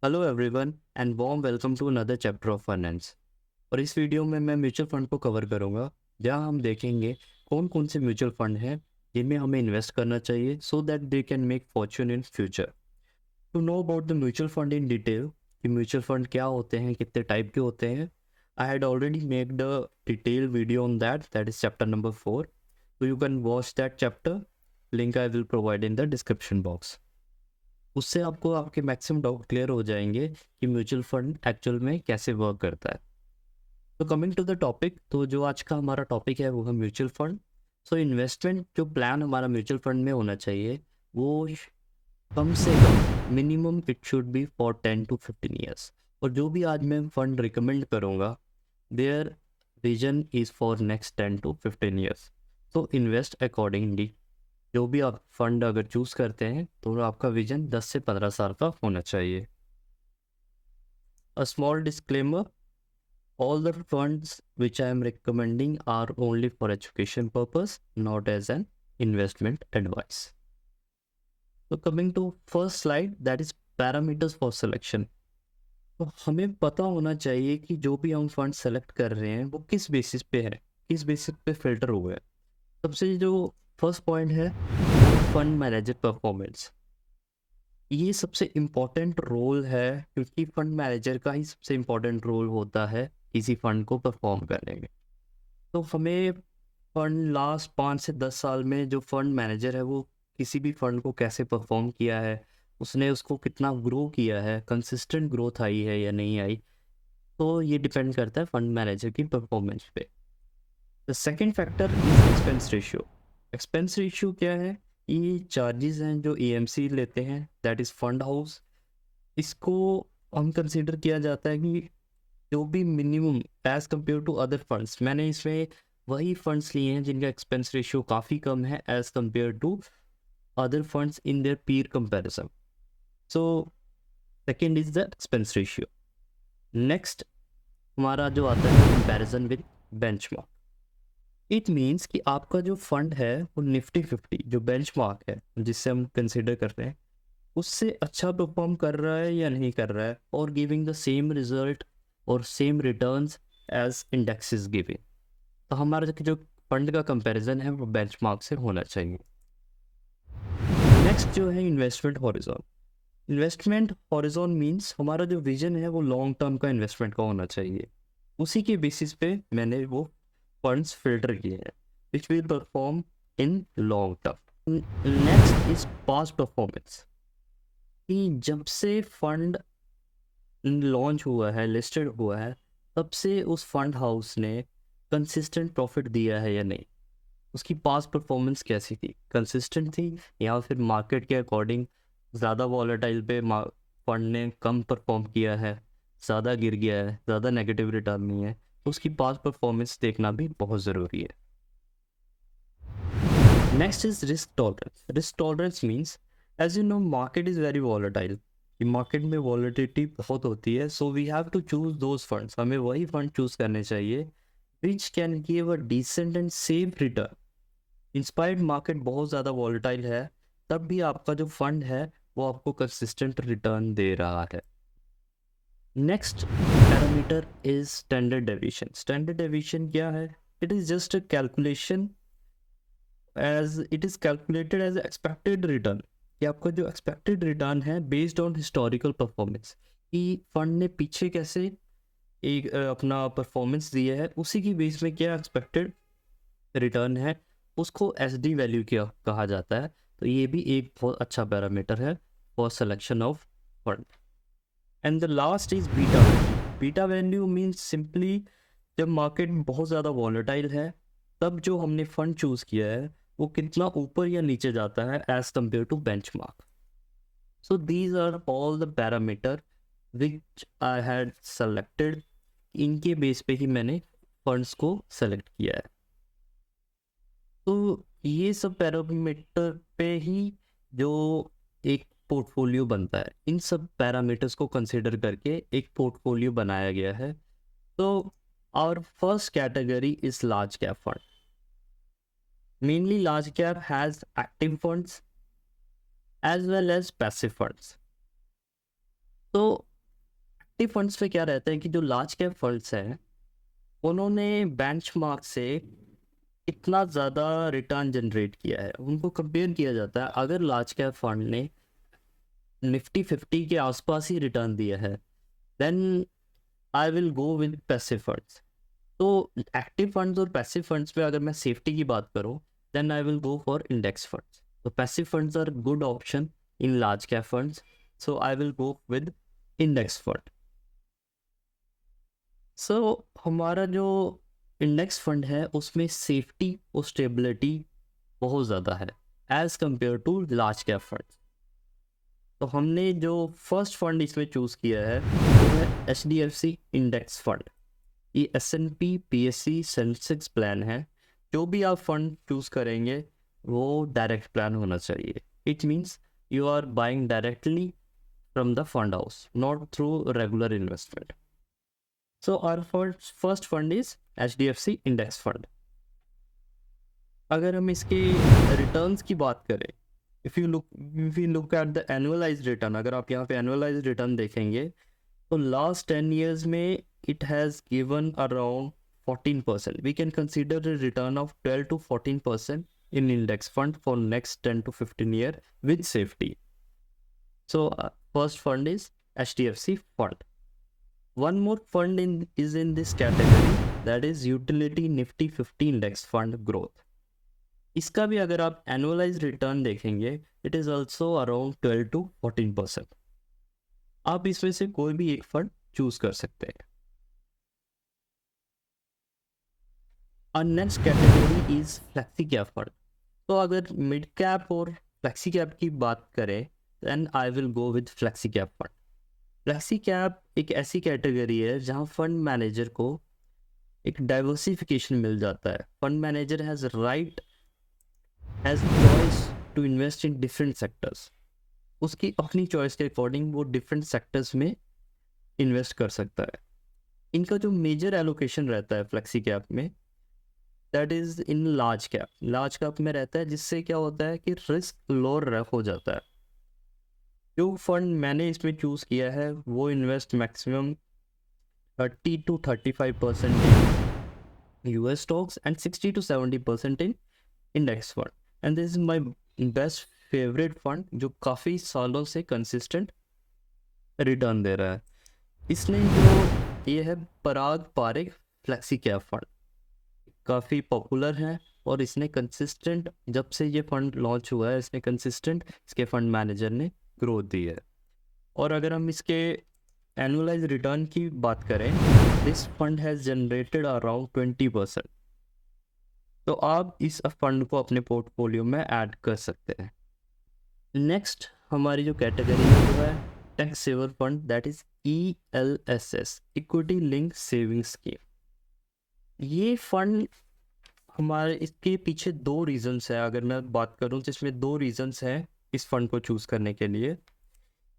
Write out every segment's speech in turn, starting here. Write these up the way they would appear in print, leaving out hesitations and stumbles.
Hello everyone and warm welcome to another chapter of finance. और इस video में मैं म्यूचुअल फंड को कवर करूंगा, जहां हम देखेंगे कौन कौन से म्यूचुअल फंड हैं जिनमें हमें इन्वेस्ट करना चाहिए so that they can make fortune in future. To know about the mutual fund in detail कि म्यूचुअल फंड क्या होते हैं, कितने टाइप के होते हैं, I had already make the detail video on that is chapter number 4। So you can watch that chapter, link I will provide in the description box. उससे आपको आपके मैक्सिमम डाउट क्लियर हो जाएंगे कि म्यूचुअल फंड एक्चुअल में कैसे work करता है। तो कमिंग टू द टॉपिक, तो जो आज का हमारा टॉपिक है वो है म्यूचुअल फंड। सो इन्वेस्टमेंट जो प्लान हमारा म्यूचुअल फंड में होना चाहिए वो कम से कम minimum it should be for 10 to 15 years. और जो भी आज मैं फंड रिकमेंड करूँगा their vision is for next 10 to 15 years. तो इन्वेस्ट अकॉर्डिंगली। जो भी आप फंड अगर चूज करते हैं तो आपका विजन 10 से 15 साल का होना चाहिए। A small disclaimer, all the funds which I am recommending are only for education purpose, not as an investment advice. So coming to first slide, that is parameters for selection. तो हमें पता होना चाहिए कि जो भी हम फंड सेलेक्ट कर रहे हैं वो किस बेसिस पे है, किस बेसिस पे फिल्टर हुए हैं। सबसे जो फर्स्ट पॉइंट है फंड मैनेजर परफॉर्मेंस। ये सबसे इम्पोर्टेंट रोल है क्योंकि फंड मैनेजर का ही सबसे इम्पोर्टेंट रोल होता है किसी फंड को परफॉर्म करने में। तो हमें फंड लास्ट 5 से 10 साल में जो फंड मैनेजर है वो किसी भी फंड को कैसे परफॉर्म किया है, उसने उसको कितना ग्रो किया है, कंसिस्टेंट ग्रोथ आई है या नहीं आई, तो ये डिपेंड करता है फंड मैनेजर की परफॉर्मेंस पे। The second factor is expense ratio. Expense ratio क्या है? ये चार्जेस हैं जो एएमसी लेते हैं, दैट इज़ फंड हाउस। इसको हम कंसिडर किया जाता है कि जो भी minimum age compare to other funds, मैंने इसमें वही फंड्स लिए हैं जिनका एक्सपेंस रेशियो काफ़ी कम है as compare to other funds in their peer comparison. So second is the expense ratio. Next हमारा जो आता है comparison with benchmark. It means कि आपका जो फंड है वो निफ्टी 50 जो बेंचमार्क है जिससे हम कंसिडर करते हैं उससे अच्छा परफॉर्म कर रहा है या नहीं कर रहा है, और गिविंग द सेम रिजल्ट और same returns as indexes giving. तो हमारा जो फंड का कंपैरिजन है वो बेंचमार्क से होना चाहिए। नेक्स्ट जो है investment horizon. Investment horizon means हमारा जो विजन है वो लॉन्ग टर्म का इन्वेस्टमेंट का होना चाहिए। उसी के बेसिस पे मैंने वो फंड्स फिल्टर किए हैं which will perform in long term. Next is past performance, कि जब से फंड लॉन्च हुआ है, लिस्टेड हुआ है, तब से उस फंड हाउस ने कंसिस्टेंट प्रॉफिट दिया है या नहीं, उसकी पास्ट परफॉर्मेंस कैसी थी, कंसिस्टेंट थी या फिर मार्केट के अकॉर्डिंग ज़्यादा वॉलेटाइल पे फंड ने कम परफॉर्म किया है, ज़्यादा गिर गया है, ज़्यादा नेगेटिव रिटर्न नहीं है, तो उसकी पास्ट परफॉर्मेंस देखना भी बहुत ज़रूरी है। Next is risk tolerance. Risk tolerance means as you know market is very volatile, market में वॉलेटिलिटी बहुत होती है, so we have to choose those funds, हमें वही फंड चूज करने चाहिए which can give a decent and safe return. Inspired market बहुत ज़्यादा वॉलेटाइल है, तब भी आपका जो फंड है वो आपको कंसिस्टेंट रिटर्न दे रहा है। Next parameter is standard deviation. Standard deviation क्या है? It is just a calculation as it is calculated as expected return, कि आपका जो एक्सपेक्टेड रिटर्न है बेस्ड ऑन हिस्टोरिकल परफॉर्मेंस, कि फंड ने पीछे कैसे एक अपना परफॉर्मेंस दिया है, उसी की बेस में क्या एक्सपेक्टेड रिटर्न है, उसको एस डी वैल्यू क्या कहा जाता है। तो ये भी एक बहुत अच्छा पैरामीटर है for selection of fund. And the last is beta value. Beta value means simply जब मार्केट बहुत ज़्यादा वॉलेटाइल है तब जो हमने फंड चूज़ किया है वो कितना ऊपर या नीचे जाता है as compare to benchmark. So these are all the parameter which I had selected, इनके बेस पे ही मैंने फंड्स को सेलेक्ट किया है। तो ये सब पैरामीटर पे ही जो एक पोर्टफोलियो बनता है, इन सब पैरामीटर्स को कंसिडर करके एक पोर्टफोलियो बनाया गया है। तो our first category is large cap fund. Mainly large cap has active funds as well as passive funds. तो एक्टिव फंड्स पे क्या रहता है कि जो लार्ज कैप फंड्स हैं उन्होंने बेंचमार्क से इतना ज़्यादा रिटर्न जनरेट किया है, उनको कंपेयर किया जाता है। अगर लार्ज कैप फंड ने निफ्टी 50 के आसपास ही रिटर्न दिया है, then I will go with passive funds. तो एक्टिव फंड्स और पैसिव फंड्स पे अगर मैं सेफ्टी की बात करूं, then I will go for index funds. तो passive funds are good option in large cap funds, so I will go with index fund. So हमारा जो इंडेक्स फंड है उसमें सेफ्टी और स्टेबिलिटी बहुत ज़्यादा है as compare to large cap fund. तो हमने जो फर्स्ट फंड इसमें चूज़ किया है वो है HDFC इंडेक्स फंड। ये S&P PSE सेंसेक्स प्लान है। जो भी आप फंड चूज़ करेंगे वो डायरेक्ट प्लान होना चाहिए। It means you are buying directly from the fund house, not through regular investment. So our first fund is HDFC index fund. अगर हम इसके रिटर्न्स की बात करें, if you look at the annualise return, अगर आप यहाँ पे एनुअलाइज रिटर्न देखेंगे तो लास्ट 10 years में it has given around 14%. We can consider a return of 12 to 14% in index fund for next 10 to 15 year with safety. So first fund is HDFC fund. One more fund is in this category, that is utility Nifty 50 index fund growth. इसका भी अगर आप annualized return देखेंगे, it is also around 12 to 14%. आप इसमें से कोई भी एक फंड चूज कर सकते हैं। और next category is flexi cap fund. तो अगर मिड कैप और फ्लेक्सी कैप की बात करें, then I will go with flexi cap fund. Flexi cap एक ऐसी कैटेगरी है जहां फंड मैनेजर को एक डाइवर्सिफिकेशन मिल जाता है। Fund manager has choice to invest in different sectors. उसकी अपनी चॉइस के अकॉर्डिंग वो डिफरेंट सेक्टर्स में इन्वेस्ट कर सकता है। इनका जो मेजर एलोकेशन रहता है फ्लेक्सी कैप में, that is in large cap में रहता है, जिससे क्या होता है कि रिस्क लोअर हो जाता है। जो फंड मैंने इसमें चूज किया है वो invest maximum 30 to 35% in US stocks and 60 to 70% in index fund. And this is my best favourite fund जो काफ़ी सालों से कंसिस्टेंट रिटर्न दे रहा है। इसने जो ये है पराग पारिक फ्लेक्सी कैप फंड, काफ़ी पॉपुलर है और इसने कंसिस्टेंट, जब से ये फंड लॉन्च हुआ है इसने कंसिस्टेंट इसके फंड मैनेजर ने ग्रोथ दी है। और अगर हम इसके एनुअलाइज रिटर्न की बात करें, this fund has generated around 20%। तो आप इस फंड को अपने पोर्टफोलियो में ऐड कर सकते हैं। नेक्स्ट हमारी जो कैटेगरी है वो है tax saver fund, that is ELSS, equity link saving scheme. ये फंड हमारे इसके पीछे दो रीजंस है। अगर मैं बात करूं जिसमें दो रीजंस हैं इस फंड को चूज करने के लिए।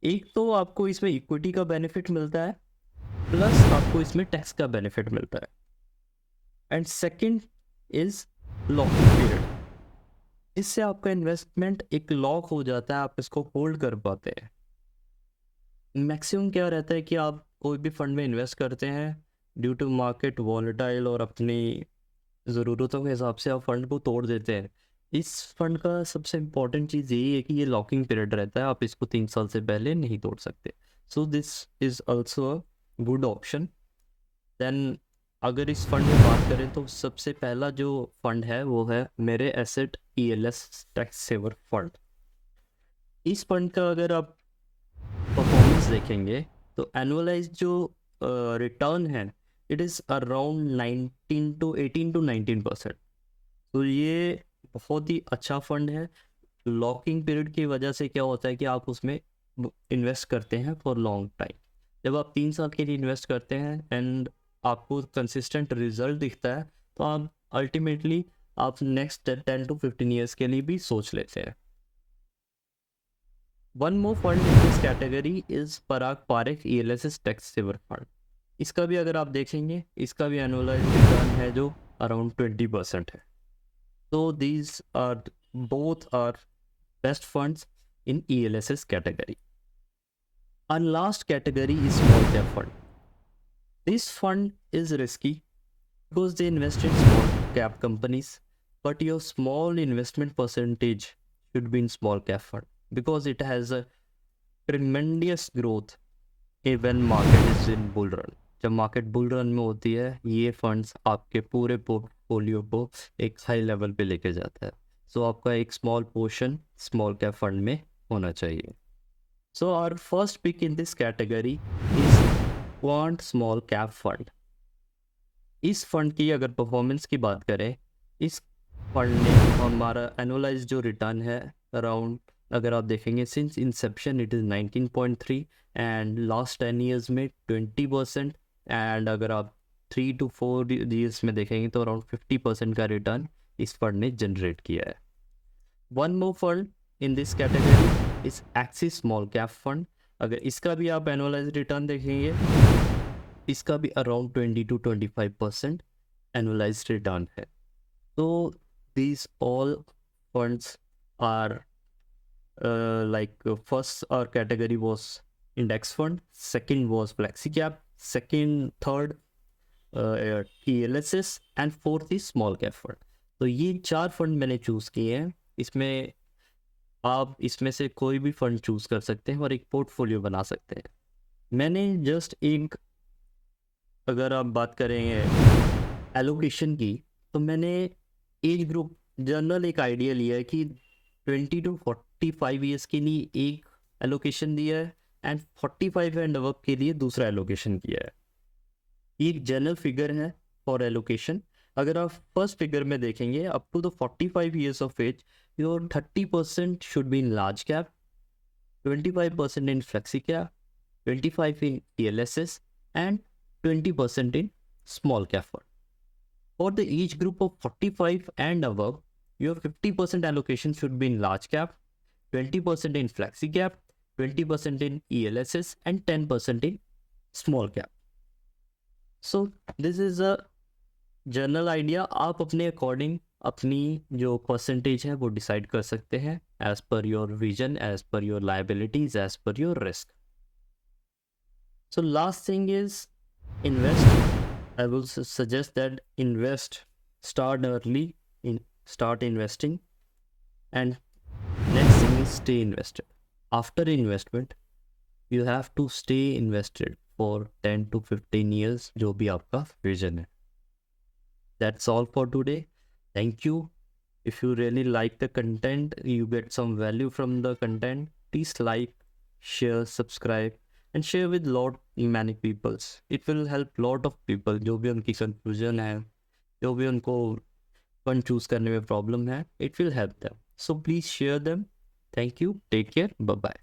एक तो आपको इसमें इक्विटी का बेनिफिट मिलता है, प्लस आपको इसमें टैक्स का बेनिफिट मिलता है। And second is locking period. इससे आपका इन्वेस्टमेंट एक लॉक हो जाता है, आप इसको होल्ड कर पाते हैं। मैक्सिमम क्या रहता है कि आप कोई भी फंड में इन्वेस्ट करते हैं, ड्यू टू मार्केट वॉलेटाइल और अपनी ज़रूरतों के हिसाब से आप फंड को तोड़ देते हैं। इस फंड का सबसे इम्पॉर्टेंट चीज़ यही है कि ये लॉकिंग पीरियड रहता है, आप इसको 3 साल से पहले नहीं तोड़ सकते। So this is also a good option. Then अगर इस फंड में बात करें तो सबसे पहला जो फंड है वो है Mirae Asset ELS tax saver fund. इस फंड का अगर आप परफॉर्मेंस देखेंगे तो एनुअलाइज जो रिटर्न है इट इज़ अराउंड 18 to 19%। तो ये बहुत ही अच्छा फंड है। लॉकिंग पीरियड की वजह से क्या होता है कि आप उसमें इन्वेस्ट करते हैं फॉर लॉन्ग टाइम। जब आप 3 साल के लिए इन्वेस्ट करते हैं एंड आपको कंसिस्टेंट रिजल्ट दिखता है, तो आप अल्टीमेटली आप नेक्स्ट 10 to 15 years के लिए भी सोच लेते हैं। One more fund in this category is Parag Parikh ELSS tax saver fund. इसका भी अगर आप देखेंगे इसका भी एनुअलाइज रिटर्न है जो अराउंड 20% है। तो these are both are best funds in ELSS category. Our last category is small cap fund. This fund is risky because they invest in small cap companies, but your small investment percentage should be in small cap fund because it has a tremendous growth when market is in bull run. जब market bull run में होती है, ये funds आपके पूरे portfolio को एक high level पे लेके जाता है. सो आपका एक small portion small cap fund में होना चाहिए. So our first pick in this category is Quant small cap fund. इस फंड की अगर परफॉर्मेंस की बात करें, इस फंड ने हमारा एनुअलाइज जो रिटर्न है अराउंड, अगर आप देखेंगे since Inception it is 19.3 and last 10 years में 20%. एंड अगर आप 3 to 4 ईयर्स में देखेंगे तो अराउंड 50% का रिटर्न इस फंड ने जनरेट किया है. One more fund in this category is axis small cap fund. अगर इसका भी आप एनुअलाइज रिटर्न देखेंगे, इसका भी अराउंड 20 to 25% एनुअलाइज रिटर्न है. तो these all funds are like first our category was index fund, second was Flexicap, third TLSS and fourth is small cap fund. तो ये 4 फंड मैंने चूज़ किए हैं. इसमें आप इसमें से कोई भी फंड चूज़ कर सकते हैं और एक पोर्टफोलियो बना सकते हैं. मैंने जस्ट एक, अगर आप बात करेंगे एलोकेशन की, तो मैंने एज ग्रुप जनरल एक आइडिया लिया है कि 20 to 45 ईयर्स के लिए एक एलोकेशन दिया है एंड 45 एंड अबव के लिए दूसरा एलोकेशन किया है. ये एक जनरल फिगर है फॉर एलोकेशन. अगर आप फर्स्ट फिगर में देखेंगे, up to the 45 years of age your 30% should be in large cap, 25% in Flexicap, 25 in TLSS and 20% in small cap fund. For the age group of 45 and above, your 50% allocation should be in large cap, 20% in Flexicap, 20% in ELSS and 10% in small cap. So this is a general idea. आप अपने according अपनी जो percentage है वो decide कर सकते हैं as per your vision, as per your liabilities, as per your risk. So last thing is invest. I will suggest that start early, start investing, and next thing is stay invested. After investment, you have to stay invested for 10 to 15 years, जो भी आपका vision है. That's all for today. Thank you. If you really like the content, you get some value from the content, please like, share, subscribe and share with many peoples. It will help lot of people जो भी उनकी confusion है, जो भी उनको fund choose करने में problem है, it will help them. So please share them. Thank you. Take care. Bye bye.